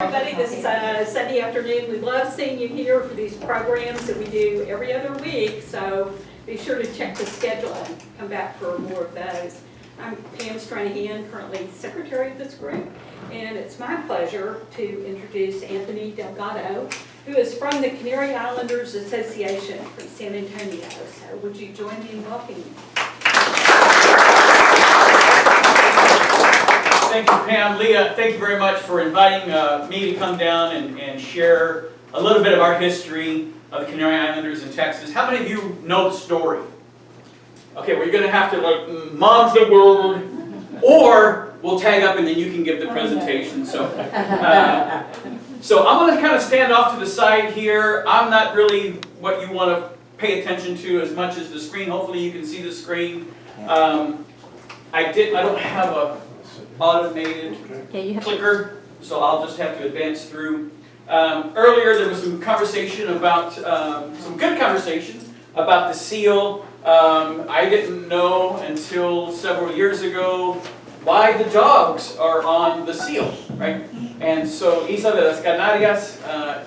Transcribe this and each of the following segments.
everybody this Sunday afternoon. We love seeing you here for these programs that we do every other week, so be sure to check the schedule and come back for more of those. I'm Pam Stranahan, currently secretary of this group, and it's my pleasure to introduce Anthony Delgado, who is from the Canary Islanders Association from San Antonio. So would you join me in welcoming him? Thank you, Pam. Leah, thank you very much for inviting me to come down and share a little bit of our history of the Canary Islanders in Texas. How many of you know the story? Okay, well, you're going to have to, like, mom's the word, or we'll tag up and then you can give the presentation. So I'm going to kind of stand off to the side here. I'm not really what you want to pay attention to as much as the screen. Hopefully you can see the screen. I don't have a automated clicker, so I'll just have to advance through. Earlier there was some conversation about, some good conversation about the seal. I didn't know until several years ago why the dogs are on the seal, right? And so Isla de las Canarias,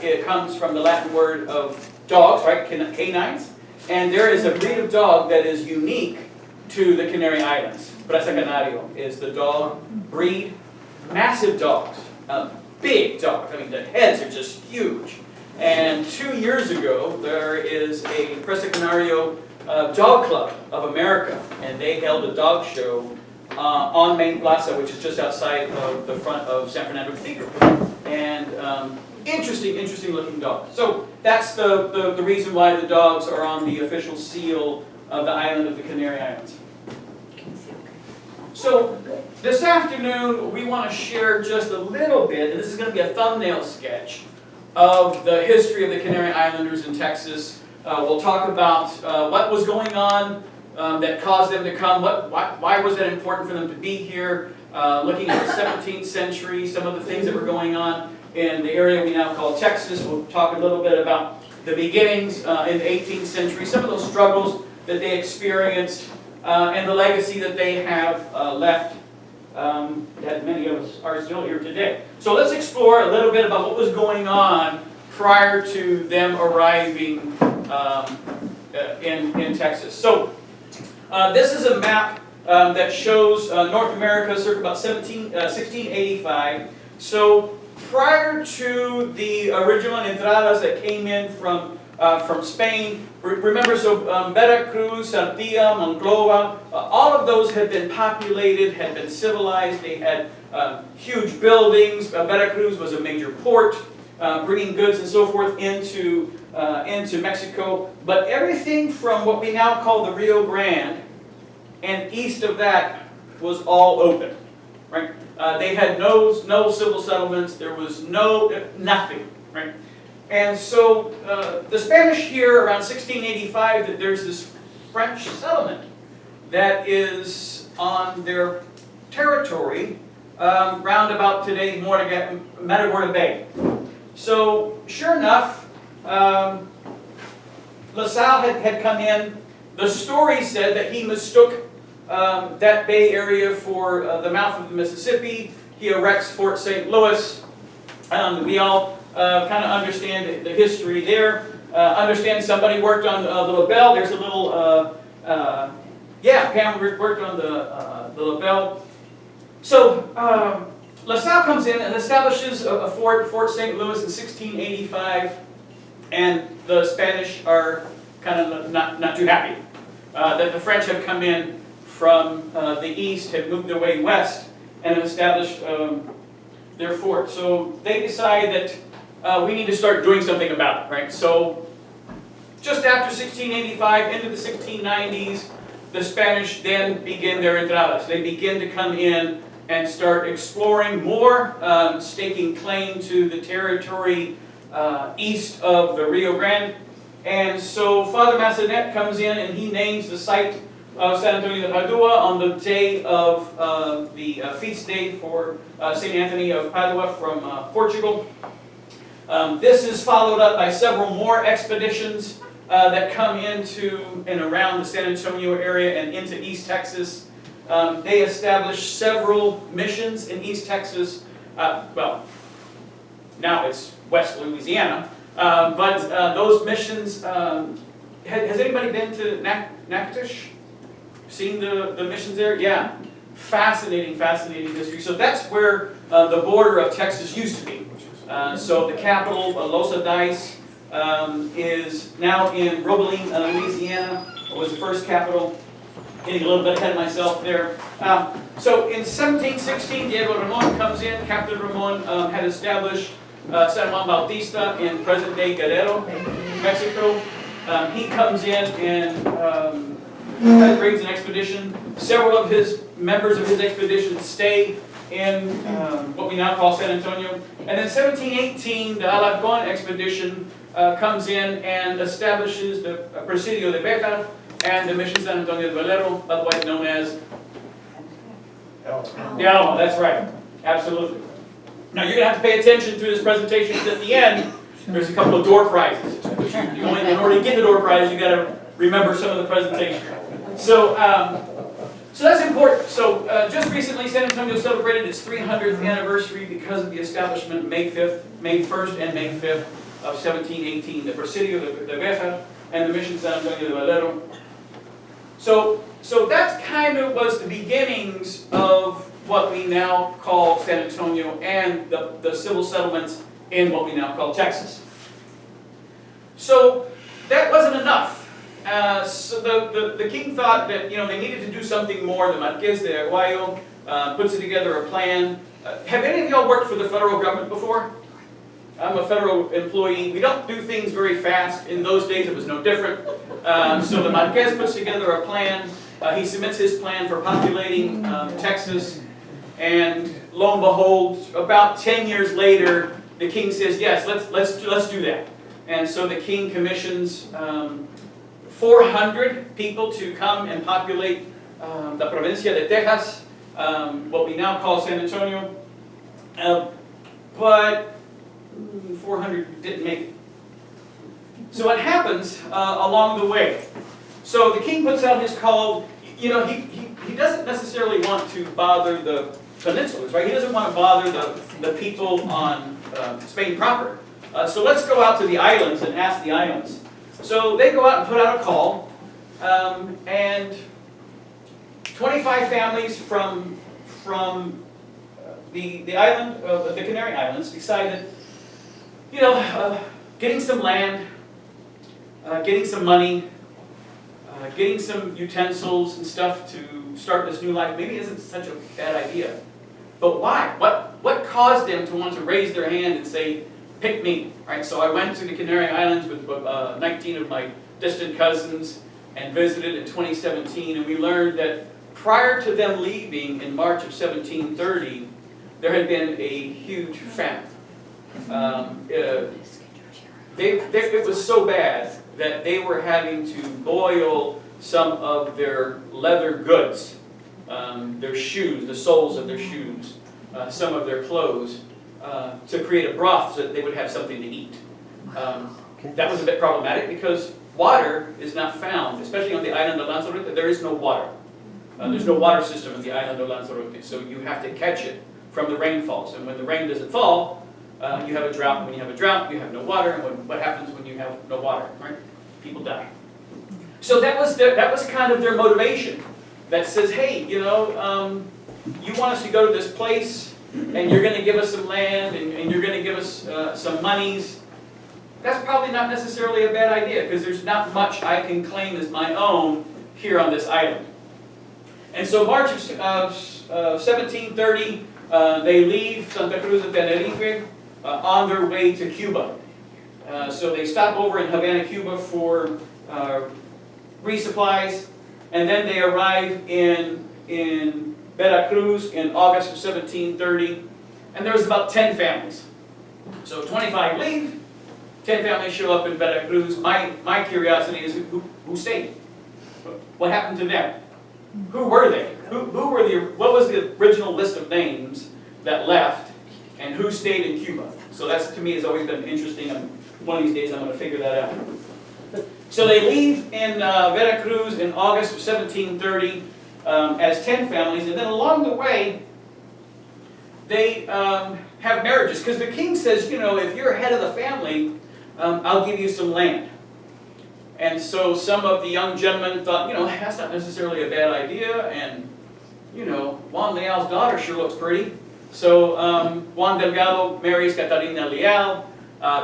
it comes from the Latin word of dogs, right, canines. And there is a breed of dog that is unique to the Canary Islands. Presa Canario is the dog breed. Massive dogs, big dogs. I mean, the heads are just huge. And 2 years ago, there is a Presa Canario Dog Club of America, and they held a dog show on Main Plaza, which is just outside of the front of San Fernando Cathedral. And interesting looking dogs. So that's the reason why the dogs are on the official seal of the island of the Canary Islands. So this afternoon we want to share just a little bit, and this is going to be a thumbnail sketch of the history of the Canary Islanders in Texas. We'll talk about what was going on that caused them to come, why was it important for them to be here, looking at the 17th century, some of the things that were going on in the area we now call Texas. We'll talk a little bit about the beginnings in the 18th century, some of those struggles that they experienced, and the legacy that they have left, that many of us are still here today. So let's explore a little bit about what was going on prior to them arriving in Texas. So this is a map that shows North America circa about 1685. So prior to the original entradas that came in from Spain, remember, so Veracruz, Saltillo, Monclova, all of those had been populated, had been civilized. They had huge buildings. Veracruz was a major port, bringing goods and so forth into Mexico. But everything from what we now call the Rio Grande and east of that was all open, right? They had no civil settlements. There was nothing, right? And so the Spanish here around 1685, there's this French settlement that is on their territory round about today Matagorda Bay. So sure enough, La Salle had come in. The story said that he mistook that bay area for the mouth of the Mississippi. He erects Fort St. Louis. We all kind of understand the history there. Understand somebody worked on the LaBelle. There's a little, Pam worked on the LaBelle. So La Salle comes in and establishes a fort, Fort St. Louis, in 1685, and the Spanish are kind of not too happy that the French have come in from the east, have moved their way west, and have established their fort. So they decide that we need to start doing something about it, right? So just after 1685, into the 1690s, the Spanish then begin their entradas. They begin to come in and start exploring more, staking claim to the territory east of the Rio Grande. And so Father Massanet comes in and he names the site of San Antonio de Padua on the day of the feast day for St. Anthony of Padua from Portugal. This is followed up by several more expeditions that come into and around the San Antonio area and into East Texas. They established several missions in East Texas. now it's West Louisiana. But those missions, has anybody been to Natchitoches? Seen the missions there? Yeah. Fascinating, fascinating history. So that's where the border of Texas used to be. So the capital, Los Angeles, is now in Roebling, Louisiana. It was the first capital. Getting a little bit ahead of myself there. So in 1716, Diego Ramon comes in. Captain Ramon had established San Juan Bautista in present-day Guerrero, Mexico. He comes in and brings an expedition. Several of his members of his expedition stay in what we now call San Antonio. And then 1718, the Alarcón expedition comes in and establishes the Presidio de Béjar and the Mission San Antonio de Valero, otherwise known as the Alamo. That's right. Absolutely. Now you're going to have to pay attention through this presentation because at the end, there's a couple of door prizes. In order to get the door prize, you've got to remember some of the presentation. So, so that's important. So just recently, San Antonio celebrated its 300th anniversary because of the establishment May 1st and May 5th of 1718, the Presidio de Béjar and the Mission San Antonio de Valero. So that kind of was the beginnings of what we now call San Antonio and the civil settlements in what we now call Texas. So that wasn't enough. So the king thought that they needed to do something more. The Marqués de Aguayo puts together a plan. Have any of y'all worked for the federal government before? I'm a federal employee. We don't do things very fast. In those days, it was no different. So the Marqués puts together a plan. He submits his plan for populating Texas. And lo and behold, about 10 years later, the king says, yes, let's do that. And so the king commissions 400 people to come and populate the Provincia de Texas, what we now call San Antonio. But 400 didn't make it. So what happens along the way? So the king puts out his call. He doesn't necessarily want to bother the peninsulas, right? He doesn't want to bother the people on Spain proper. So let's go out to the islands and ask the islands. So they go out and put out a call, and 25 families from the island of the Canary Islands decided, getting some land, getting some money, getting some utensils and stuff to start this new life maybe isn't such a bad idea. But why? What caused them to want to raise their hand and say, pick me? Right? So I went to the Canary Islands with 19 of my distant cousins and visited in 2017, and we learned that prior to them leaving in March of 1730, there had been a huge famine. It was so bad that they were having to boil some of their leather goods, their shoes, the soles of their shoes, some of their clothes, to create a broth so that they would have something to eat. That was a bit problematic because water is not found, especially on the island of Lanzarote. There is no water. There's no water system on the island of Lanzarote, so you have to catch it from the rainfalls. And when the rain doesn't fall, you have a drought. When you have a drought, you have no water. And what happens when you have no water? Right? People die. So that was kind of their motivation. That says, hey, you want us to go to this place, and you're going to give us some land, and you're going to give us some monies. That's probably not necessarily a bad idea, because there's not much I can claim as my own here on this island. And so March of 1730, they leave Santa Cruz de Tenerife on their way to Cuba. So they stop over in Havana, Cuba for resupplies, and then they arrive in Veracruz in August of 1730, and there was about 10 families. So 25 leave, 10 families show up in Veracruz. My curiosity is who stayed? What happened to them? Who were they? What was the original list of names that left, and who stayed in Cuba? So that's, to me, has always been interesting. One of these days I'm going to figure that out. So they leave in Veracruz in August of 1730 as 10 families, and then along the way, they have marriages. Because the king says, you know, if you're head of the family, I'll give you some land. And so some of the young gentlemen thought, you know, that's not necessarily a bad idea, and, you know, Juan Leal's daughter sure looks pretty. So Juan Delgado marries Catalina Leal,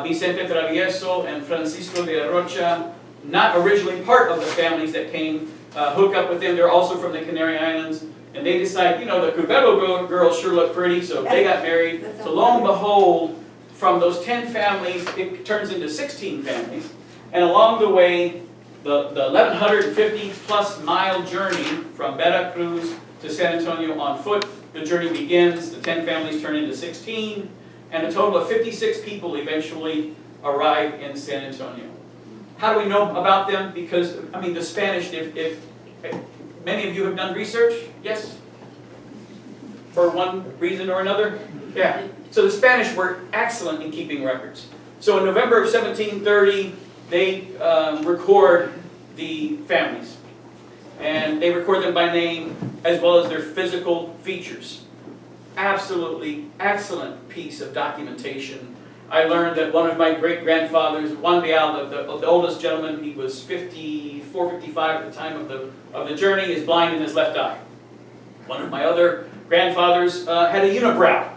Vicente Travieso and Francisco de Rocha, not originally part of the families that came, hook up with them. They're also from the Canary Islands. And they decide, you know, the Cubero girls sure look pretty, so they got married. So lo and behold, from those 10 families, it turns into 16 families. And along the way, the 1,150 plus mile journey from Veracruz to San Antonio on foot, the journey begins, the 10 families turn into 16, and a total of 56 people eventually arrive in San Antonio. How do we know about them? Because, I mean, the Spanish, if many of you have done research, yes? For one reason or another? Yeah. So the Spanish were excellent in keeping records. So in November of 1730, they record the families. And they record them by name as well as their physical features. Absolutely excellent piece of documentation. I learned that one of my great-grandfathers, Juan Leal, the oldest gentleman, he was 54, 55 at the time of the journey, is blind in his left eye. One of my other grandfathers had a unibrow.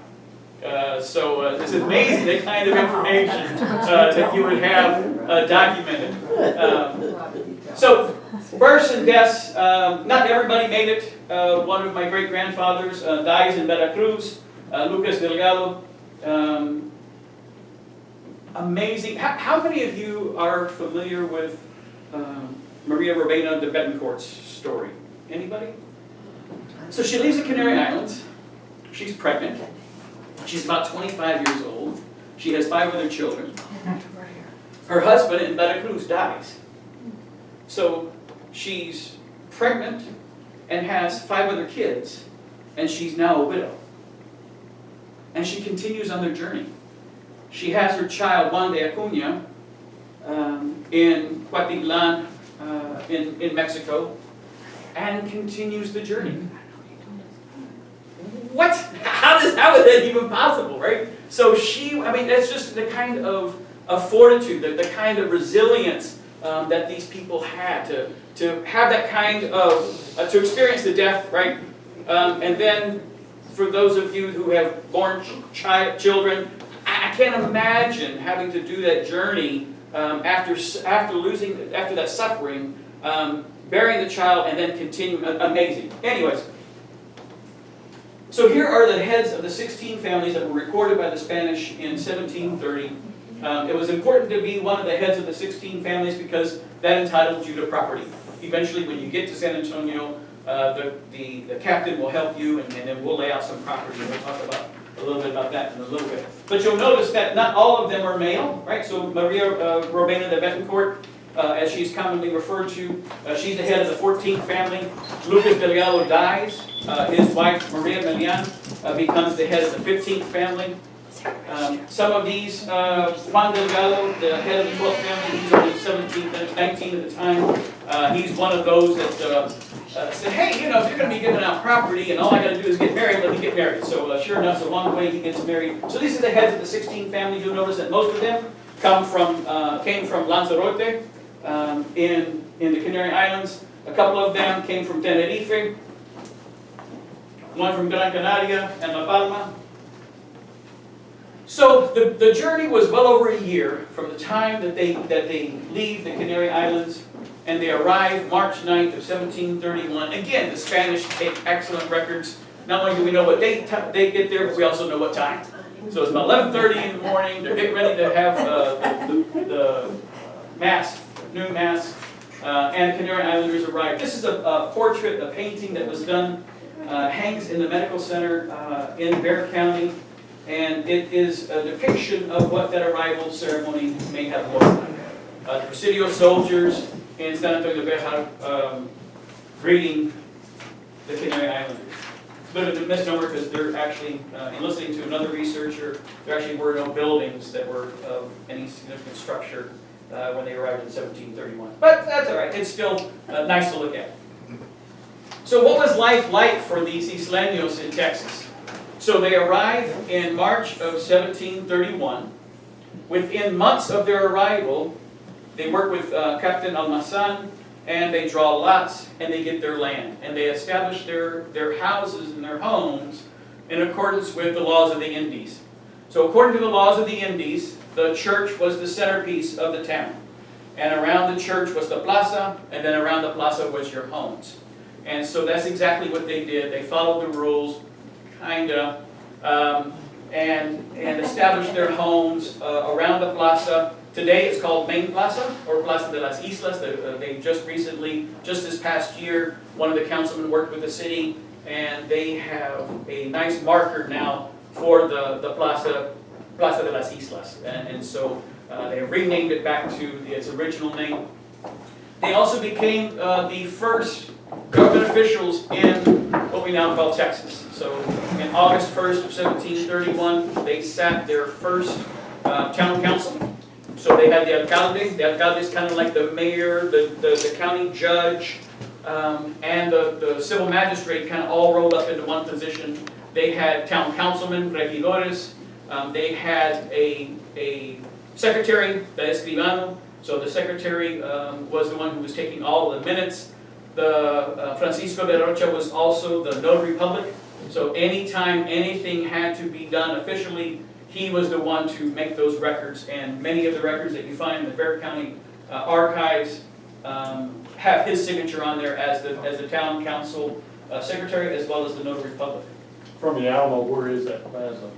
So it's amazing the kind of information that you would have documented. So births and deaths, not everybody made it. One of my great-grandfathers dies in Veracruz, Lucas Delgado. Amazing. How many of you are familiar with Maria Robena de Betancourt's story? Anybody? So she leaves the Canary Islands. She's pregnant. She's about 25 years old. She has 5 other children. Her husband in Veracruz dies. So she's pregnant and has 5 other kids, and she's now a widow. And she continues on their journey. She has her child, Juan de Acuña, in Cuautitlan, in Mexico, and continues the journey. What? How is that even possible, right? So I mean, that's just the kind of fortitude, the kind of resilience that these people had to have that kind of, to experience the death, right? And then, for those of you who have born children, I can't imagine having to do that journey after that suffering, burying the child and then continuing. Amazing. Anyways, so here are the heads of the 16 families that were recorded by the Spanish in 1730. It was important to be one of the heads of the 16 families because that entitled you to property. Eventually, when you get to San Antonio, the captain will help you, and then we'll lay out some property, and we'll talk about a little bit about that in a little bit. But you'll notice that not all of them are male, right? So Maria Robena de Betancourt, as she's commonly referred to, she's the head of the 14th family. Lucas Delgado dies. His wife, Maria Melian, becomes the head of the 15th family. Some of these, Juan Delgado, the head of the 12th family, he's only 17, 19 at the time. He's one of those that said, hey, you know, if you're going to be giving out property and all I got to do is get married, let me get married. So sure enough, so along the way he gets married. So these are the heads of the 16 families. You'll notice that most of them came from Lanzarote in the Canary Islands. A couple of them came from Tenerife, one from Gran Canaria and La Palma. So the journey was well over a year from the time that they leave the Canary Islands and they arrive March 9th of 1731. Again, the Spanish take excellent records. Not only do we know what date they get there, but we also know what time. So it's about 11:30 in the morning. They're getting ready to have the mass, noon mass, and Canary Islanders arrive. This is a portrait, a painting that was done, hangs in the medical center in Bexar County. And it is a depiction of what that arrival ceremony may have looked like. The Presidio soldiers in San Antonio de Bexar greeting the Canary Islanders. It's a bit of a misnomer because they're actually, in listening to another researcher, there actually were no buildings that were of any significant structure when they arrived in 1731. But that's all right. It's still nice to look at. So what was life like for these Isleños in Texas? So So they arrive in March of 1731. Within months of their arrival, they work with Captain Almazan, and they draw lots, and they get their land. And they establish their houses and their homes in accordance with the laws of the Indies. So according to the laws of the Indies, the church was the centerpiece of the town. And around the church was the plaza, and then around the plaza was your homes. And so that's exactly what they did. They followed the rules, kinda, and established their homes around the plaza. Today it's called Main Plaza, or Plaza de las Islas. They just recently, just this past year, one of the councilmen worked with the city, and they have a nice marker now for the Plaza de las Islas. And so they renamed it back to its original name. They also became the first government officials in what we now call Texas. So in August 1st of 1731, they sat their first town council. So they had the alcalde. The alcalde is kind of like the mayor, the county judge, and the civil magistrate kind of all rolled up into one position. They had town councilmen, regidores. They had a secretary, the escribano. So the secretary was the one who was taking all of the minutes. The Francisco de Rocha was also the notary public. So anytime anything had to be done officially, he was the one to make those records. And many of the records that you find in the Bexar County archives have his signature on there as the town council secretary, as well as the notary public. From the Alamo, where is that plaza?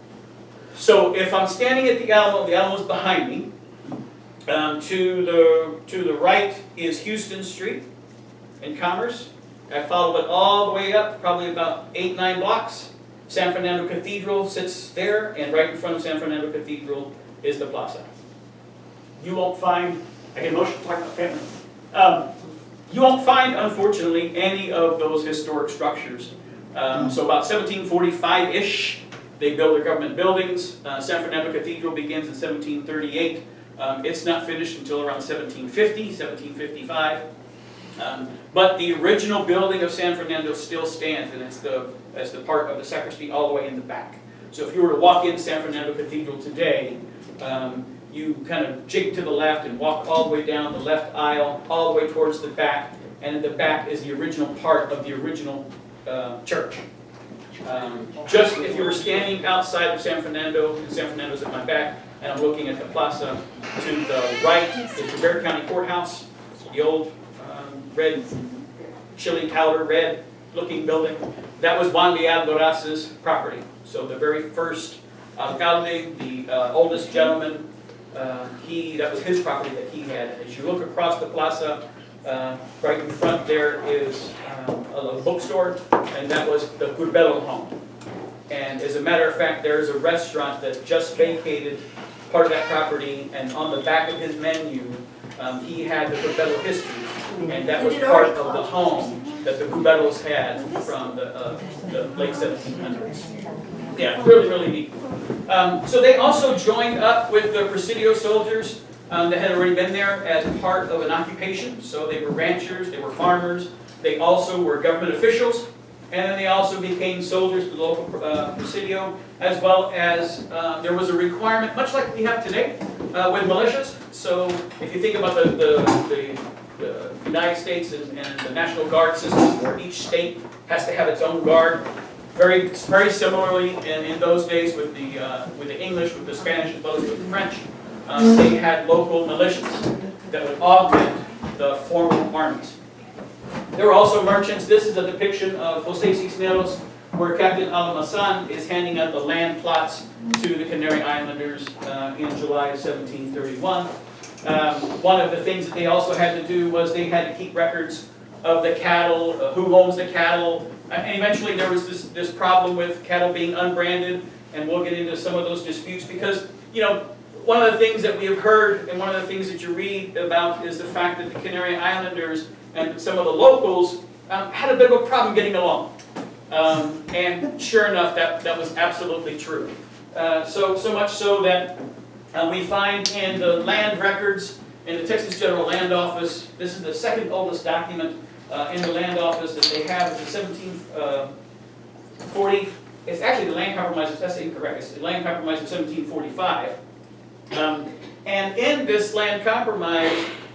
So if I'm standing at the Alamo is behind me. To the right is Houston Street in Commerce. I follow it all the way up, probably about 8-9 blocks. San Fernando Cathedral sits there, and right in front of San Fernando Cathedral is the plaza. You won't find, I get emotional talking about family. You won't find, unfortunately, any of those historic structures. So about 1745-ish, they built their government buildings. San Fernando Cathedral begins in 1738. It's not finished until around 1750, 1755. But the original building of San Fernando still stands, and it's the part of the sacristy all the way in the back. So if you were to walk in San Fernando Cathedral today, you kind of jig to the left and walk all the way down the left aisle, all the way towards the back, and in the back is the original part of the original church. Just if you were standing outside of San Fernando, and San Fernando's at my back, and I'm looking at the plaza, to the right is the Bexar County Courthouse, the old red chili powder red looking building. That was Juan de Aldoraz's property. So the very first alcalde, the oldest gentleman, that was his property that he had. As you look across the plaza, right in front there is a bookstore, and that was the Curbelo home. And as a matter of fact, there is a restaurant that just vacated part of that property, and on the back of his menu, he had the Curbelo history, and that was part of the home that the Curbelos had from the late 1700s. Yeah, really, really neat. So they also joined up with the Presidio soldiers that had already been there as part of an occupation. So they were ranchers, they were farmers, they also were government officials, and then they also became soldiers to the local Presidio, as well as there was a requirement, much like we have today with militias. So if you think about the United States and the National Guard system, where each state has to have its own guard, very similarly in those days with the English, with the Spanish, as well as with the French, they had local militias that would augment the formal armies. There were also merchants. This is a depiction of Jose Cisneros, where Captain Almazan is handing out the land plots to the Canary Islanders in July of 1731. One of the things that they also had to do was they had to keep records of the cattle, who owns the cattle, and eventually there was this problem with cattle being unbranded, and we'll get into some of those disputes because, you know, one of the things that we have heard and one of the things that you read about is the fact that the Canary Islanders and some of the locals had a bit of a problem getting along. And sure enough, that was absolutely true. So much so that we find in the land records in the Texas General Land Office, this is the second oldest document in the land office that they have. It's a 1740 it's actually the land compromise, that's incorrect, it's the land compromise of 1745. And in this land compromise,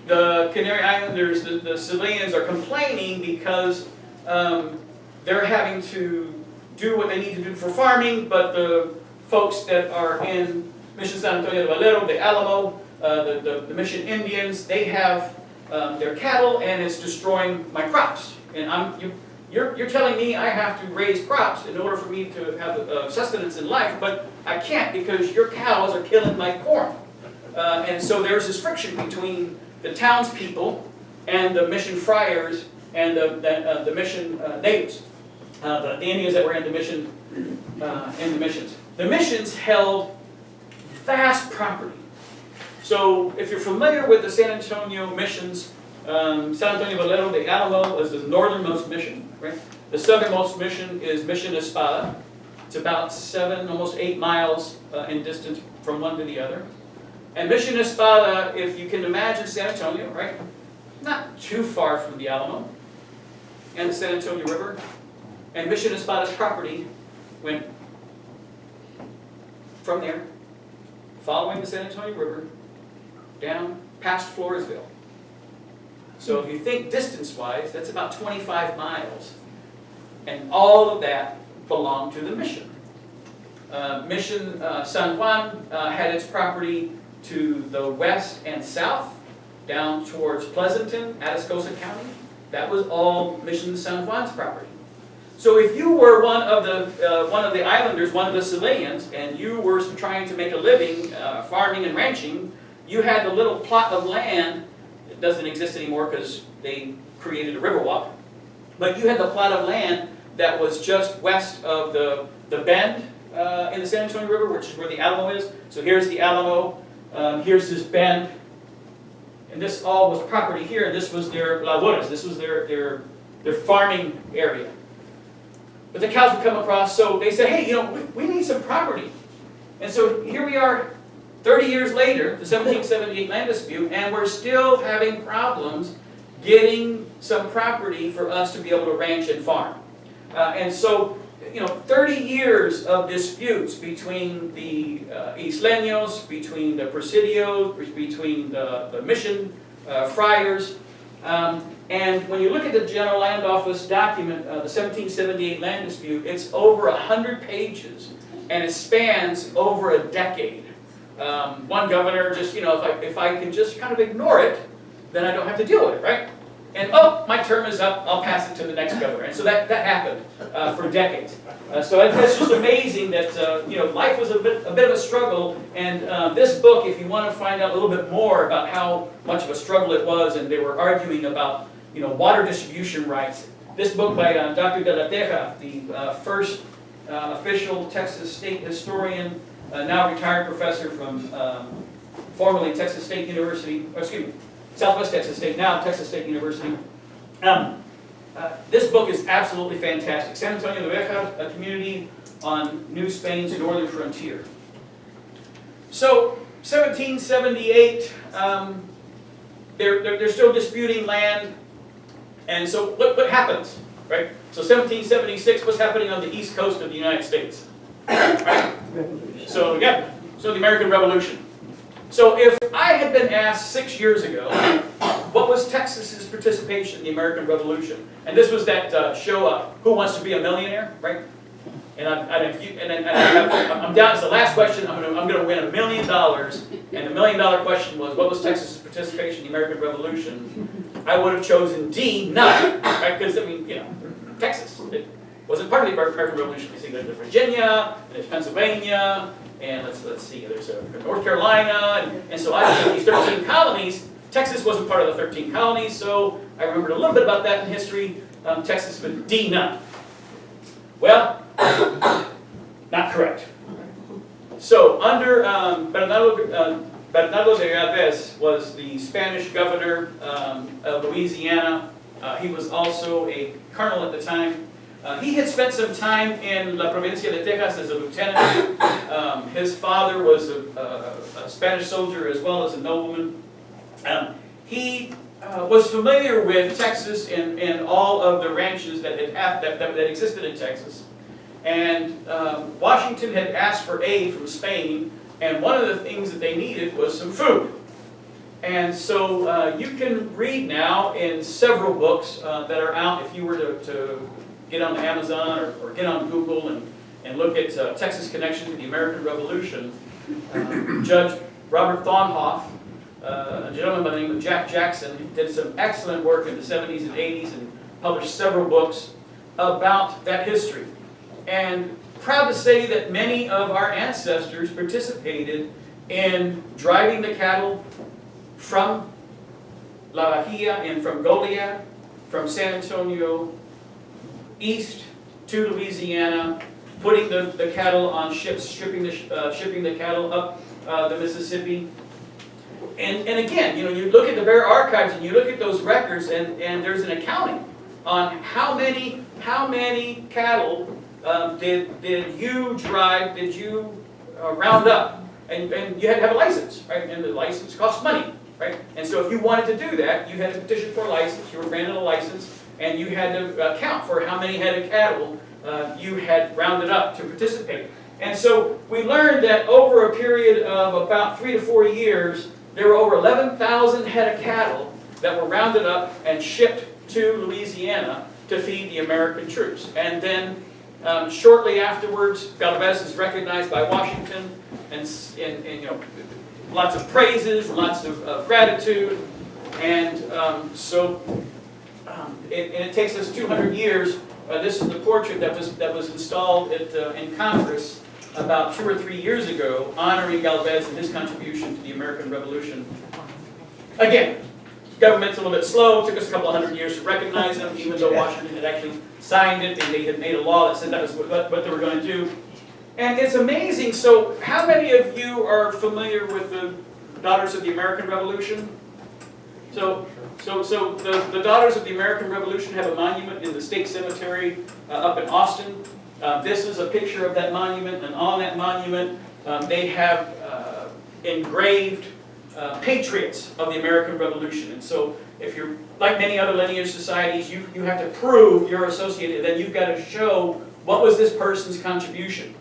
the Canary Islanders, the civilians are complaining because they're having to do what they need to do for farming, but the folks that are in Mission San Antonio de Valero, the Alamo, the Mission Indians, they have their cattle and it's destroying my crops. And you're telling me I have to raise crops in order for me to have sustenance in life, but I can't because your cows are killing my corn. And so there's this friction between the townspeople and the mission friars and the mission natives, the Indians that were in the mission, in the missions. The missions held vast property. So if you're familiar with the San Antonio missions, San Antonio Valero de Alamo is the northernmost mission, right? The southernmost mission is Mission Espada. It's about 7, almost 8 miles in distance from one to the other. And Mission Espada, if you can imagine San Antonio, right? Not too far from the Alamo and the San Antonio River. And Mission Espada's property went from there, following the San Antonio River, down past Floresville. So if you think distance-wise, that's about 25 miles. And all of that belonged to the mission. Mission San Juan had its property to the west and south, down towards Pleasanton, Atascosa County. That was all Mission San Juan's property. So if you were one of the islanders, one of the civilians, and you were trying to make a living farming and ranching, you had a little plot of land. It doesn't exist anymore because they created a river walk. But you had the plot of land that was just west of the bend in the San Antonio River, which is where the Alamo is. So here's the Alamo, here's this bend, and this all was property here, and this was their labores, this was their farming area. But the cows would come across, so they said, hey, we need some property. And so here we are, 30 years later, the 1778 land dispute, and we're still having problems getting some property for us to be able to ranch and farm. And so, 30 years of disputes between the Isleños, between the Presidios, between the mission friars. And when you look at the General Land Office document, the 1778 land dispute, it's over 100 pages, and it spans over a decade. One governor just, if I can just kind of ignore it, then I don't have to deal with it, right? And oh, my term is up, I'll pass it to the next governor. And so that happened for decades. So it's just amazing that life was a bit of a struggle. And this book, if you want to find out a little bit more about how much of a struggle it was, and they were arguing about water distribution rights. This book by Dr. De La Teja, the first official Texas state historian, now retired professor from formerly Texas State University, Southwest Texas State, now Texas State University. This book is absolutely fantastic. San Antonio de Veja, a community on New Spain's northern frontier. So, 1778, they're still disputing land. And so what happens, right? So 1776, what's happening on the east coast of the United States? Right? So the American Revolution. So if I had been asked 6 years ago, what was Texas's participation in the American Revolution? And this was that show, Who Wants to Be a Millionaire, right? And I'm down. It's the last question. I'm going to win $1 million. And the $1 million question was, what was Texas's participation in the American Revolution? I would have chosen D, none, right? Because Texas, it wasn't part of the American Revolution. You see, there's Virginia, and there's Pennsylvania, and let's see, there's North Carolina, and so I think these 13 colonies. Texas wasn't part of the 13 colonies, so I remembered a little bit about that in history. Texas, but D, none. Well, not correct. So under Bernardo de Galvez was the Spanish governor of Louisiana. He was also a colonel at the time. He had spent some time in La Provincia de Texas as a lieutenant. His father was a Spanish soldier as well as a nobleman. He was familiar with Texas and all of the ranches that existed in Texas. And Washington had asked for aid from Spain, and one of the things that they needed was some food. And so you can read now in several books that are out, if you were to get on Amazon or get on Google and look at Texas Connection to the American Revolution. Judge Robert Thonhoff, a gentleman by the name of Jack Jackson, did some excellent work in the 70s and 80s and published several books about that history. And proud to say that many of our ancestors participated in driving the cattle from La Bahia and from Goliad, from San Antonio, east to Louisiana, putting the cattle on ships, shipping the cattle up the Mississippi. And again, you look at the Bear Archives and you look at those records, and there's an accounting on how many cattle did you drive, did you round up, and you had to have a license, right? And the license costs money, right? And so if you wanted to do that, you had to petition for a license. You were granted a license, and you had to account for how many head of cattle you had rounded up to participate. And so we learned that over a period of about 3 to 4 years, there were over 11,000 head of cattle that were rounded up and shipped to Louisiana to feed the American troops. And then shortly afterwards, Galvez is recognized by Washington, and lots of praises, lots of gratitude, and it takes us 200 years. This is the portrait that was installed in Congress about 2 or 3 years ago, honoring Galvez and his contribution to the American Revolution. Again, government's a little bit slow. It took us a couple of 100 years to recognize them, even though Washington had actually signed it and they had made a law that said that was what they were going to do. And it's amazing. So how many of you are familiar with the Daughters of the American Revolution? So the Daughters of the American Revolution have a monument in the State Cemetery up in Austin. This is a picture of that monument, and on that monument they have engraved patriots of the American Revolution. And so if you're like many other lineage societies, you have to prove you're associated, then you've got to show what was this person's contribution.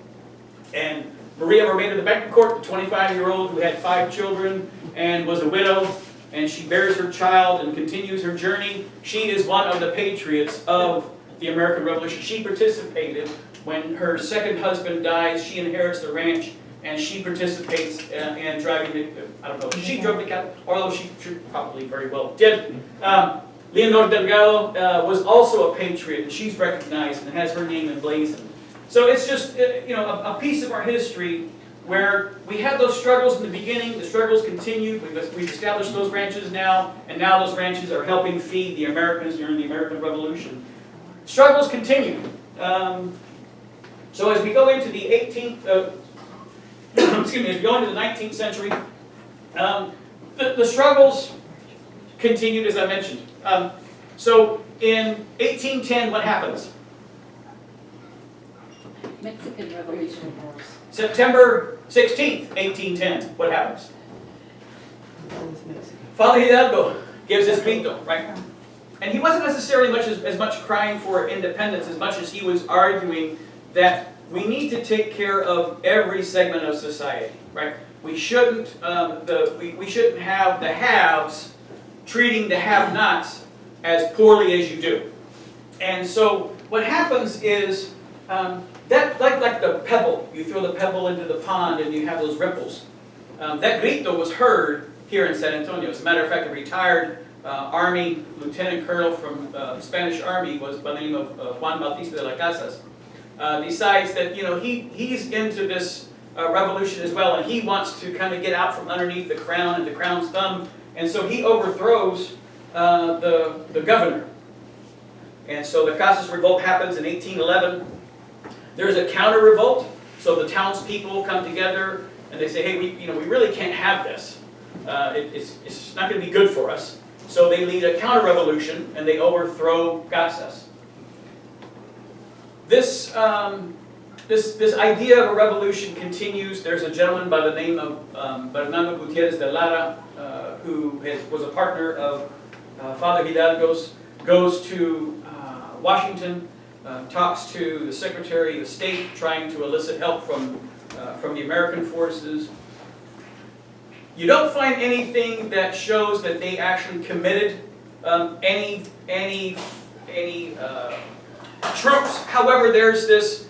And Maria Moreno de Betancourt, the 25-year-old who had 5 children and was a widow, and she bears her child and continues her journey. She is one of the patriots of the American Revolution. She participated when her second husband dies. She inherits the ranch, and she participates in driving the, I don't know if she drove the cattle, although she probably very well did. Leonor Delgado was also a patriot, and she's recognized and has her name emblazoned. So it's just a piece of our history where we had those struggles in the beginning, the struggles continued, we've established those ranches now, and now those ranches are helping feed the Americans during the American Revolution. Struggles continue. So as we go into the 18th, as we go into the 19th century, the struggles continued, as I mentioned. So in 1810, what happens? Mexican Revolution. September 16th, 1810, what happens? Father Hidalgo gives his veto, right? And he wasn't necessarily as much crying for independence as much as he was arguing that we need to take care of every segment of society, right? We shouldn't we shouldn't have the haves treating the have-nots as poorly as you do. And so what happens is that like the pebble, you throw the pebble into the pond and you have those ripples. That grito was heard here in San Antonio. As a matter of fact, a retired Army Lieutenant Colonel from the Spanish Army was by the name of Juan Bautista de las Casas. Decides that he's into this revolution as well, and he wants to kind of get out from underneath the crown and the crown's thumb, and so he overthrows the governor. And so the Casas revolt happens in 1811. There's a counter revolt, so the townspeople come together and they say, hey, we really can't have this. It's not going to be good for us. So they lead a counter revolution and they overthrow Casas. This idea of a revolution continues. There's a gentleman by the name of Bernardo Gutierrez de Lara, who was a partner of Father Hidalgo's, goes to Washington, talks to the Secretary of State, trying to elicit help from the American forces. You don't find anything that shows that they actually committed any troops. However, there's this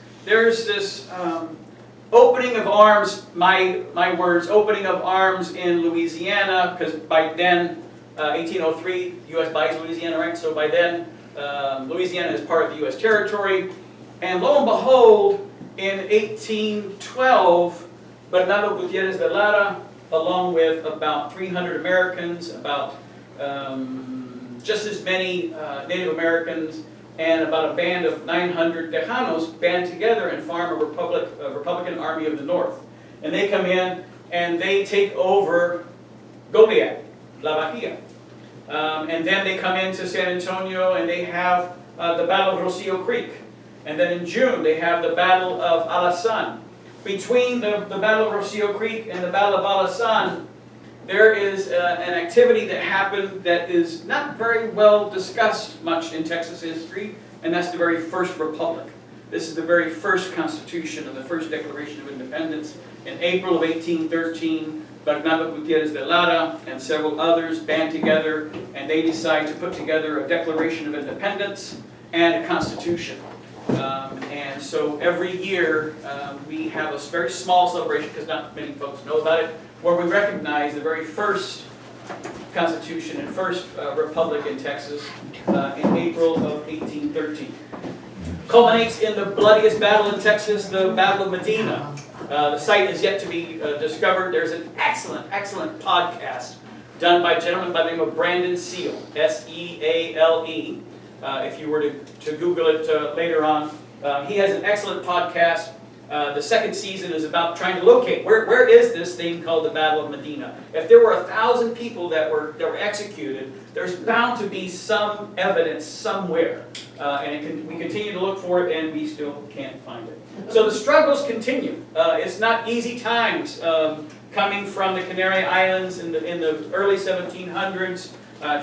opening of arms, my words, opening of arms in Louisiana, because by then, 1803, the U.S. buys Louisiana, right? So by then, Louisiana is part of the U.S. territory. And lo and behold, in 1812, Bernardo Gutierrez de Lara, along with about 300 Americans, about just as many Native Americans, and about a band of 900 Tejanos band together and form a Republican Army of the North. And they come in and they take over Goliad, La Bahia. And then they come into San Antonio and they have the Battle of Rocio Creek. And then in June they have the Battle of Alasan. Between the Battle of Rocio Creek and the Battle of Alasan, there is an activity that happened that is not very well discussed much in Texas history, and that's the very first republic. This is the very first Constitution and the first Declaration of Independence. In April of 1813, Bernardo Gutierrez de Lara and several others band together and they decide to put together a Declaration of Independence and a Constitution. And so every year we have a very small celebration, because not many folks know about it, where we recognize the very first Constitution and first Republic in Texas in April of 1813. Culminates in the bloodiest battle in Texas, the Battle of Medina. The site is yet to be discovered. There's an excellent, excellent podcast done by a gentleman by the name of Brandon Seale, S-E-A-L-E. If you were to Google it later on. He has an excellent podcast. The second season is about trying to locate where is this thing called the Battle of Medina. If there were 1,000 people that were executed, there's bound to be some evidence somewhere, and we continue to look for it, and we still can't find it. So the struggles continue. It's not easy times coming from the Canary Islands in the early 1700s,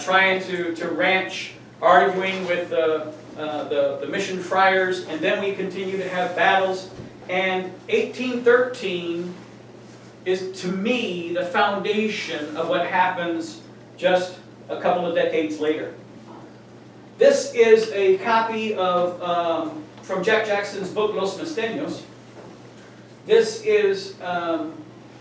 trying to ranch, arguing with the mission friars, and then we continue to have battles. And 1813 is, to me, the foundation of what happens just a couple of decades later. This is a copy of from Jack Jackson's book, Los Mesteños. This is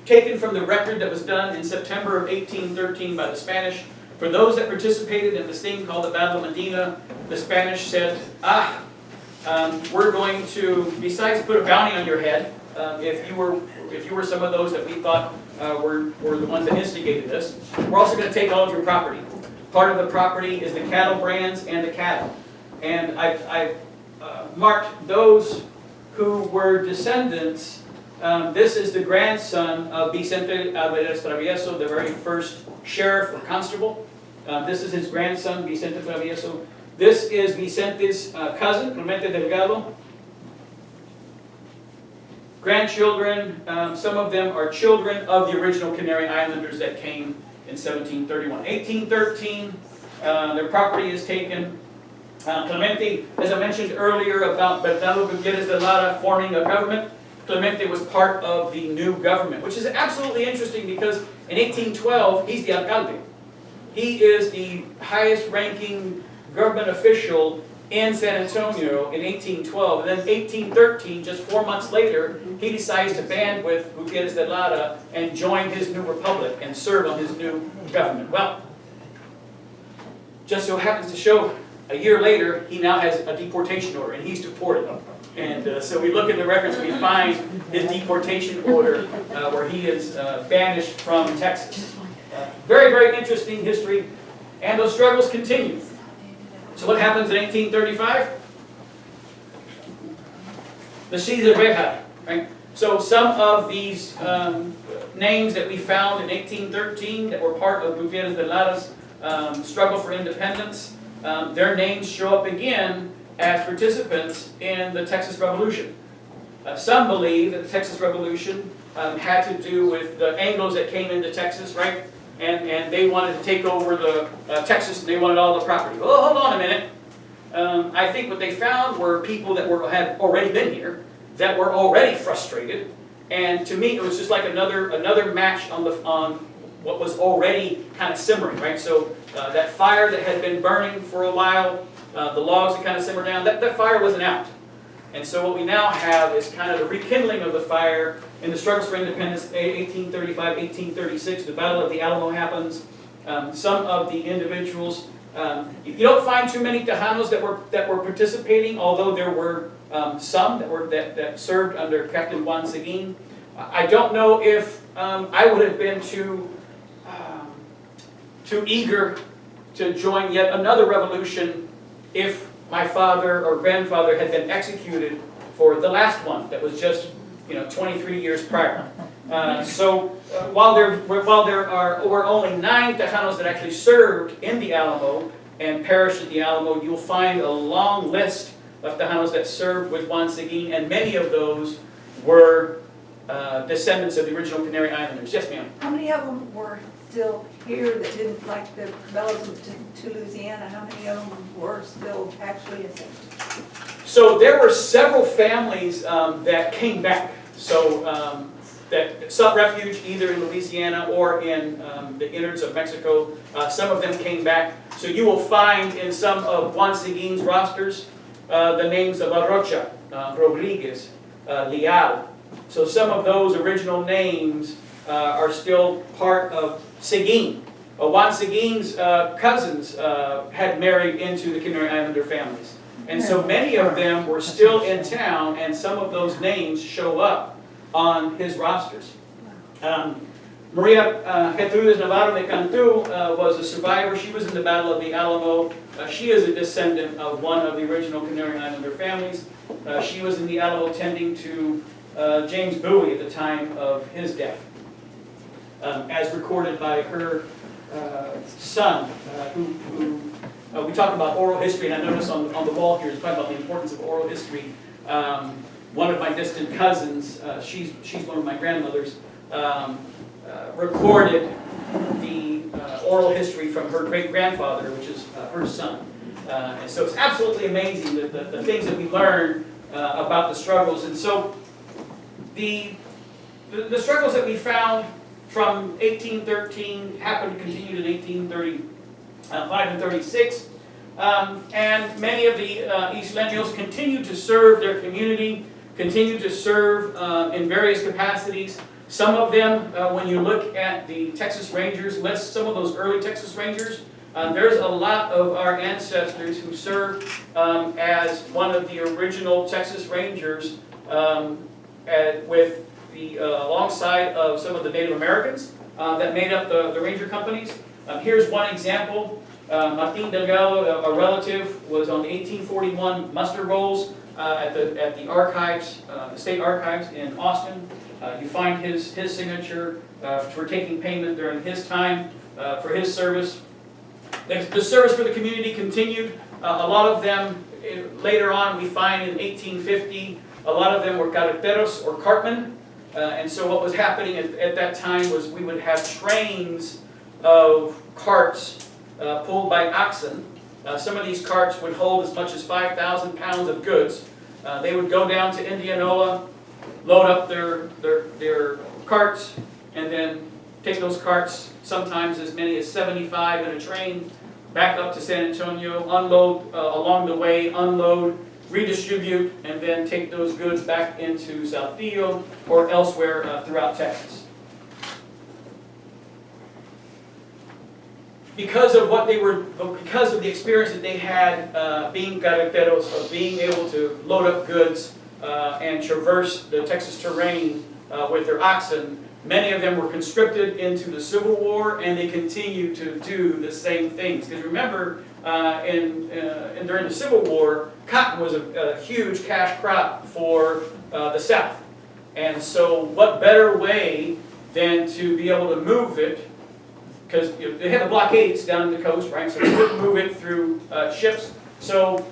taken from the record that was done in September of 1813 by the Spanish. For those that participated in this thing called the Battle of Medina, the Spanish said, we're going to, besides put a bounty on your head, if you were some of those that we thought were the ones that instigated this, we're also going to take all of your property. Part of the property is the cattle brands and the cattle. And I've marked those who were descendants. This is the grandson of Vicente Alvarez Travieso, the very first sheriff or constable. This is his grandson, Vicente Travieso. This is Vicente's cousin, Clemente Delgado. Grandchildren, some of them are children of the original Canary Islanders that came in 1731. 1813, their property is taken. Clemente, as I mentioned earlier about Bernardo Gutierrez de Lara forming a government, Clemente was part of the new government, which is absolutely interesting because in 1812, he's the alcalde. He is the highest ranking government official in San Antonio in 1812. And then 1813, just 4 months later, he decides to band with Gutierrez de Lara and join his new republic and serve on his new government. Well, just so happens to show a year later, he now has a deportation order and he's deported. And so we look at the records, we find his deportation order where he is banished from Texas. Very, very interesting history, and those struggles continue. So what happens in 1835? The Cesar Reja, right? So some of these names that we found in 1813 that were part of Gutierrez de Lara's struggle for independence, their names show up again as participants in the Texas Revolution. Some believe that the Texas Revolution had to do with the Anglos that came into Texas, right? And they wanted to take over the Texas, and they wanted all the property. Well, hold on a minute. I think what they found were people that had already been here, that were already frustrated, and to me it was just like another match on what was already kind of simmering, right? So that fire that had been burning for a while, the logs had kind of simmered down, that fire wasn't out. And so what we now have is kind of the rekindling of the fire in the struggles for independence, 1835, 1836, the Battle of the Alamo happens. Some of the individuals, you don't find too many Tejanos that were participating, although there were some that served under Captain Juan Seguin. I don't know if I would have been too eager to join yet another revolution if my father or grandfather had been executed for the last one that was just 23 years prior. While there were only 9 Tejanos that actually served in the Alamo and perished at the Alamo, you'll find a long list of Tejanos that served with Juan Seguin, and many of those were descendants of the original Canary Islanders. Yes, ma'am? How many of them were still here that didn't, like the Cabela's to Louisiana, how many of them were still actually in? So there were several families that came back. So that sought refuge either in Louisiana or in the innards of Mexico. Some of them came back. So you will find in some of Juan Seguin's rosters the names of Arrocha, Rodriguez, Leal. So some of those original names are still part of Seguin. Juan Seguin's cousins had married into the Canary Islander families. And so many of them were still in town, and some of those names show up on his rosters. Maria Gertrudis Navarro de Cantu was a survivor. She was in the Battle of the Alamo. She is a descendant of one of the original Canary Islander families. She was in the Alamo tending to James Bowie at the time of his death, as recorded by her son, who we talk about oral history, and I notice on the wall here is talking about the importance of oral history. One of my distant cousins, she's one of my grandmothers, recorded the oral history from her great-grandfather, which is her son. And so it's absolutely amazing the things that we learn about the struggles. And so the struggles that we found from 1813 happened, continued in 1835 and 36. And many of the Isleños continued to serve their community, continued to serve in various capacities. Some of them, when you look at the Texas Rangers list, some of those early Texas Rangers, there's a lot of our ancestors who served as one of the original Texas Rangers with alongside of some of the Native Americans that made up the Ranger companies. Here's one example. Martin Delgado, a relative, was on the 1841 muster rolls at the archives, the state archives in Austin. You find his signature for taking payment during his time for his service. The service for the community continued. A lot of them later on we find in 1850. A lot of them were carreteros or cartmen. And so what was happening at that time was we would have trains of carts pulled by oxen. Some of these carts would hold as much as 5,000 pounds of goods. They would go down to Indianola, load up their carts, and then take those carts, sometimes as many as 75 in a train, back up to San Antonio, unload along the way, unload, redistribute, and then take those goods back into Saltillo or elsewhere throughout Texas. Because of because of the experience that they had being carreteros, of being able to load up goods and traverse the Texas terrain with their oxen, many of them were conscripted into the Civil War, and they continue to do the same things. Because remember, during the Civil War, cotton was a huge cash crop for the South. And so what better way than to be able to move it, because they had the blockades down the coast, right? So they couldn't move it through ships. So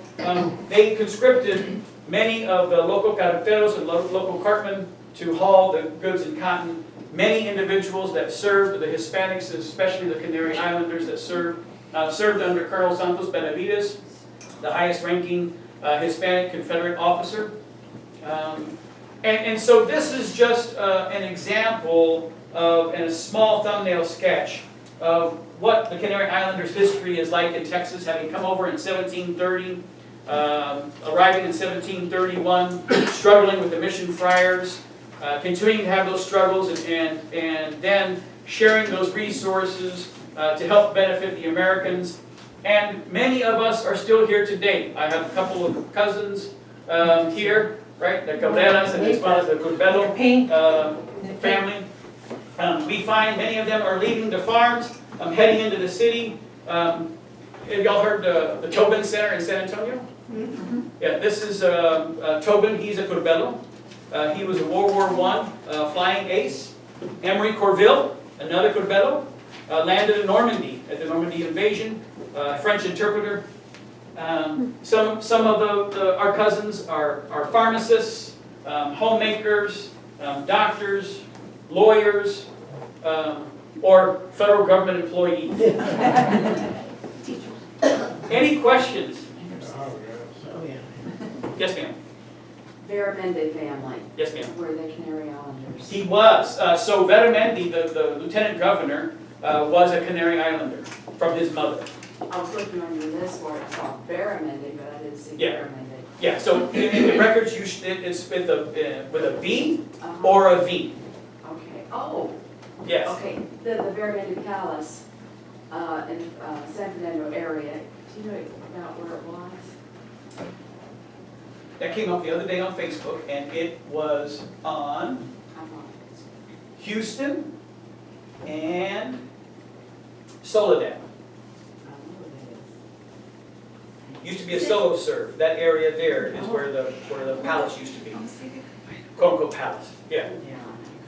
they conscripted many of the local carreteros and local cartmen to haul the goods and cotton. Many individuals that served, the Hispanics, especially the Canary Islanders that served under Colonel Santos Benavides. the highest ranking Hispanic Confederate officer. And so this is just an example of, and a small thumbnail sketch of what the Canary Islanders' history is like in Texas, having come over in 1730, arriving in 1731, struggling with the mission friars, continuing to have those struggles, and then sharing those resources to help benefit the Americans. And many of us are still here today. I have a couple of cousins here, right? The Cabreras and as well as the Curbelo family. We find many of them are leaving the farms, heading into the city. Have y'all heard the Tobin Center in San Antonio? Yeah, this is Tobin. He's a Curbelo. He was a World War I flying ace. Emery Corville, another Curbelo, landed in Normandy at the Normandy invasion. French interpreter. Some of our cousins are pharmacists, homemakers, doctors, lawyers, or federal government employees. Any questions? Yes, ma'am. Veramendi family, Yes, ma'am. were the Canary Islanders. He was. So Veramendi, the lieutenant governor, was a Canary Islander from his mother. I was looking on your list where I saw Veramendi, but I didn't see Yeah. Veramendi. Yeah. So in the records, it's with a V Uh-huh. or a V. Okay, oh, Yes. okay, the Veramendi Palace in San Fernando area, do you know about where it was? That came up the other day on Facebook, and it was on I'm on Houston and Soledad. Used to be a solo serve. That area there is where the palace used to be. Quote unquote palace. Yeah.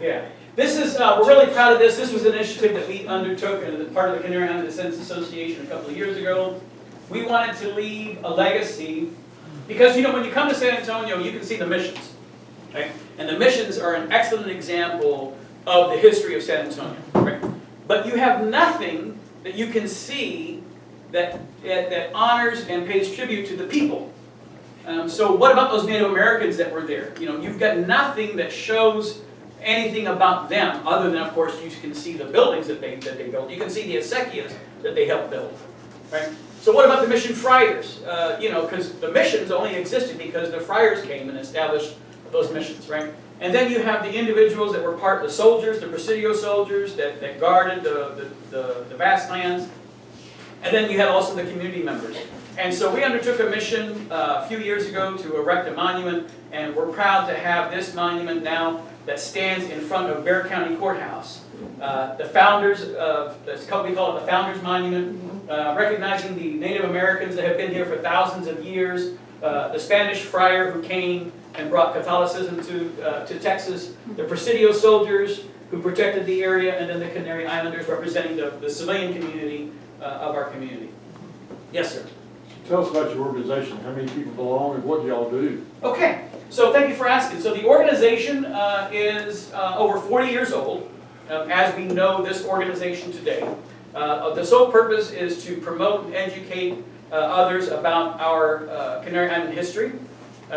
Yeah. This is, we're really proud of this. This was an initiative that we undertook as part of the Canary Island Descendants Association a couple of years ago. We wanted to leave a legacy because, when you come to San Antonio, you can see the missions. Right? And the missions are an excellent example of the history of San Antonio. Right? But you have nothing that you can see that honors and pays tribute to the people. So what about those Native Americans that were there? You've got nothing that shows anything about them, other than, of course, you can see the buildings that they built. You can see the acequias that they helped build. Right? So what about the mission friars? Because the missions only existed because the friars came and established those missions, right? And then you have the individuals that were part of the soldiers, the Presidio soldiers that guarded the vast lands. And then you had also the community members. And so we undertook a mission a few years ago to erect a monument, and we're proud to have this monument now that stands in front of Bexar County Courthouse. The founders of, we call it the Founders Monument, recognizing the Native Americans that have been here for thousands of years, the Spanish friar who came and brought Catholicism to Texas, the Presidio soldiers who protected the area, and then the Canary Islanders representing the civilian community of our community. Yes, sir. Tell us about your organization, how many people belong and what do y'all do? Okay, so thank you for asking. So the organization is over 40 years old, as we know this organization today. The sole purpose is to promote and educate others about our Canary Island history.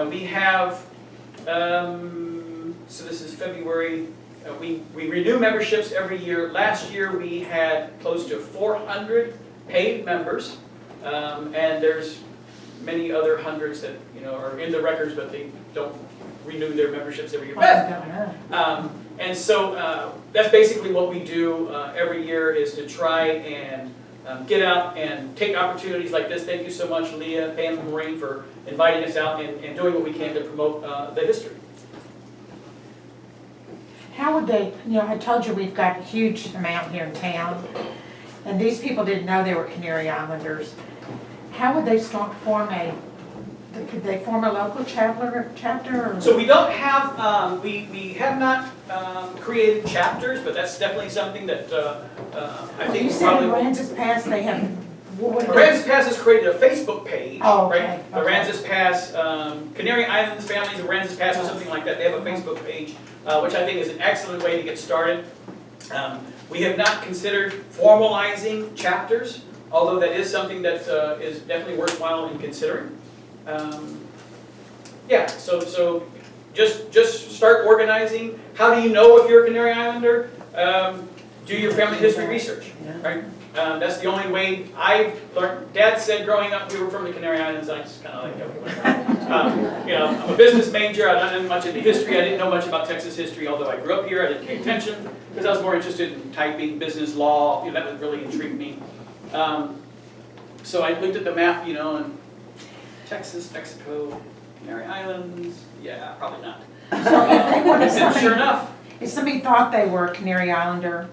We have, so this is February, we renew memberships every year. Last year we had close to 400 paid members. And there's many other hundreds that are in the records, but they don't renew their memberships every year. And so that's basically what we do every year, is to try and get out and take opportunities like this. Thank you so much, Leah, Pam, and Maureen, for inviting us out and doing what we can to promote the history. How would they, I told you we've got a huge amount here in town, and these people didn't know they were Canary Islanders. How would they could they form a local chapter? Or? So we don't have, we have not created chapters, but that's definitely something that I think You said in Aransas Pass they have, Aransas Pass has created a Facebook page, Oh, okay, right? okay. Aransas Pass, Canary Islands Families of Aransas Pass or something like that. They have a Facebook page, which I think is an excellent way to get started. We have not considered formalizing chapters. although that is something that is definitely worthwhile in considering. Yeah, so just start organizing. How do you know if you're a Canary Islander? Do your family history research, right? That's the only way I've learned. Dad said growing up we were from the Canary Islands. I just kind of like joking. You know, I'm a business major. I don't know much into history. I didn't know much about Texas history, although I grew up here. I didn't pay attention because I was more interested in typing, business law. You know, that would really intrigue me. So I looked at the map, you know, and Texas, Mexico, Canary Islands. Yeah, probably not. So if they wanted And sure somebody, enough. if somebody thought they were a Canary Islander,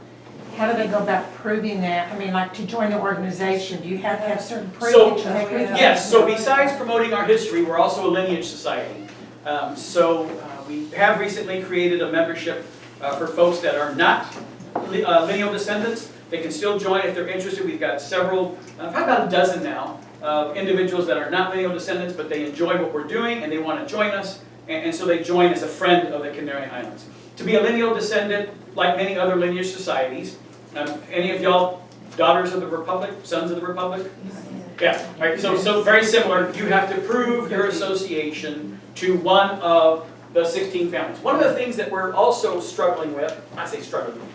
how do they go about proving that? I mean, like to join the organization, do you have to have certain proof So, that you make it? yes, so besides promoting our history, we're also a lineage society. We have recently created a membership for folks that are not lineal descendants. They can still join if they're interested. We've got several, probably about a dozen now, individuals that are not lineal descendants, but they enjoy what we're doing and they want to join us. And so they join as a friend of the Canary Islands. To be a lineal descendant, like many other lineage societies, any of y'all daughters of the Republic, sons of the Republic? Yeah, right. So very similar. You have to prove your association to one of the 16 families. One of the things that we're also struggling with, I say struggling,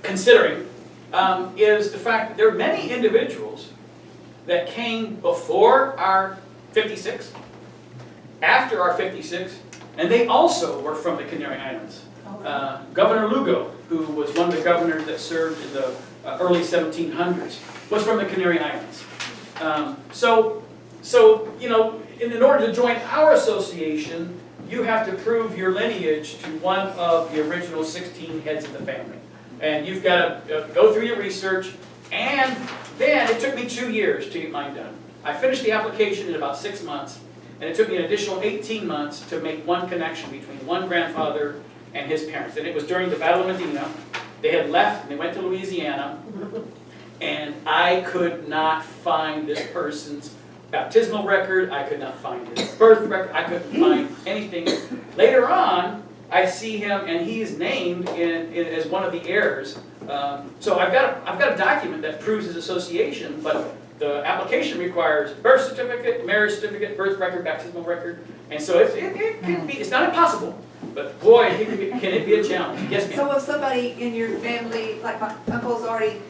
considering, is the fact that there are many individuals that came before our 56, after our 56, and they also were from the Canary Islands. Governor Lugo, who was one of the governors that served in the early 1700s, was from the Canary Islands. So you know, in order to join our association, you have to prove your lineage to one of the original 16 heads of the family. And you've got to go through your research, and then it took me 2 years to get mine done. I finished the application in about 6 months, and it took me an additional 18 months to make one connection between one grandfather and his parents. And it was during the Battle of Medina. They had left and they went to Louisiana, and I could not find this person's baptismal record. I could not find his birth record. I couldn't find anything. Later on, I see him, and he's named as one of the heirs. So I've got a document that proves his association, but the application requires birth certificate, marriage certificate, birth record, baptismal record, and so it can be. It's not impossible, but boy, can it be a challenge. Yes, ma'am. So if somebody in your family, like my uncle's already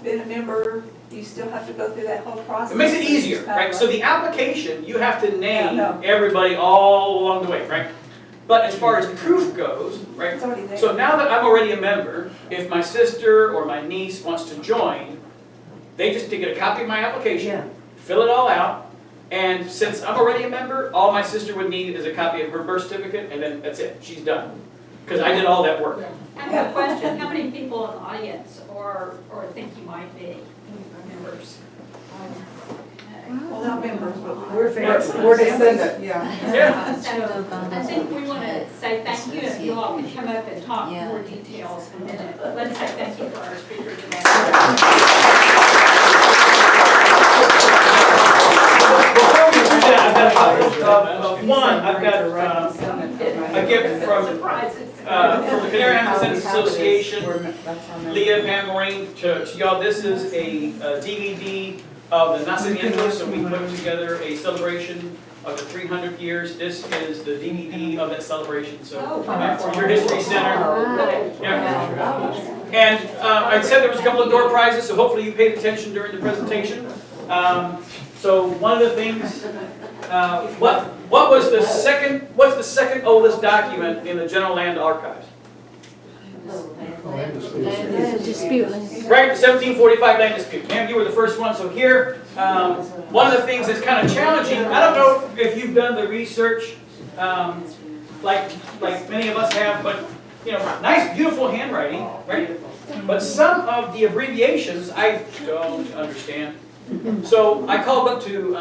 been a member, you still have to go through that whole process? It makes it easier, right? So the application, you have to name Yeah, everybody all along the way, right? But as far as proof goes, right? It's already there. So now that I'm already a member, if my sister or my niece wants to join, they just get a copy of my application, fill it all out, and since I'm already a member, all my sister would need is a copy of her birth certificate, and then that's it. She's done. Because I did all that work. I have a question. How many people in the audience or think you might be members? Well, not members, but We're descendants, yeah. Yeah. So I think we want to say thank you. If you all can come up and talk more details in a minute. Let's say thank you for our speaker today. Before we do that, I've got a couple of one. I've got a gift from the Canary Islands Descendants Association, Leah Van Moraine, to y'all. This is a DVD of the Nacimiento, so we put together a celebration of the 300 years. This is the DVD of that celebration, so from your History Center. Yeah. And I said there was a couple of door prizes, so hopefully you paid attention during the presentation. So one of the things, what's the second oldest document in the General Land Archives? Right, the 1745 land dispute. Ma'am, you were the first one. So here, one of the things that's kind of challenging, I don't know if you've done the research like many of us have, but you know, nice, beautiful handwriting, right? But some of the abbreviations I don't understand. So I called up to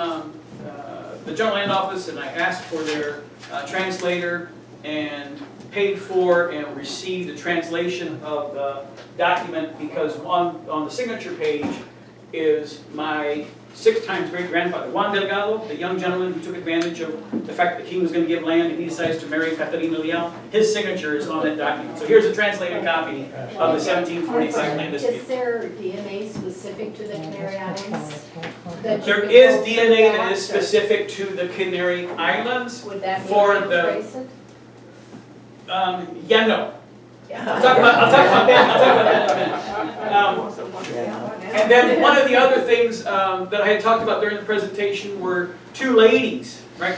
the General Land Office and I asked for their translator and paid for and received a translation of the document because on the signature page is my 6 times great-grandfather, Juan Delgado, the young gentleman who took advantage of the fact that the king was going to give land and he decides to marry Catarina Leal. His signature is on that document. So here's a translated copy of the 1745 land dispute. Is there DNA specific specific to the Canary Islands? that you There could is go through DNA that is or specific to the Canary Islands. Would that be for able to the- trace it? Yeah, no. Yeah. I'll talk about that in a minute. And then one of the other things that I had talked about during the presentation were two ladies, right,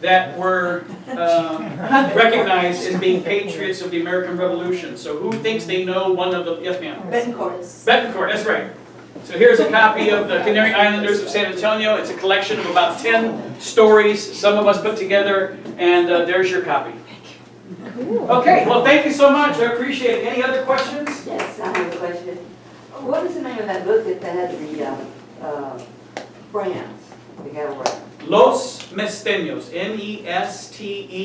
that were recognized as being patriots of the American Revolution. So who thinks they know one of the, yes ma'am? Betancourt. Betancourt, that's right. So here's a copy of the Canary Islanders of San Antonio. It's a collection of about 10 stories, some of us put together, and there's your copy. Okay, well, thank you so much. I appreciate it. Any other questions? Yes, I have a question. What is the name of that book that had the brands, the cattle brands? Los Mesteños,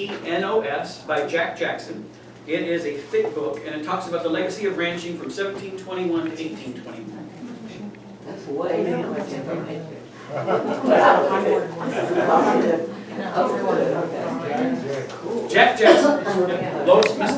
Mestenos, by Jack Jackson. It is a thick book, and it talks about the legacy of ranching from 1721 to 1821. That's way too much information. Jack Jackson, Los Mesteños.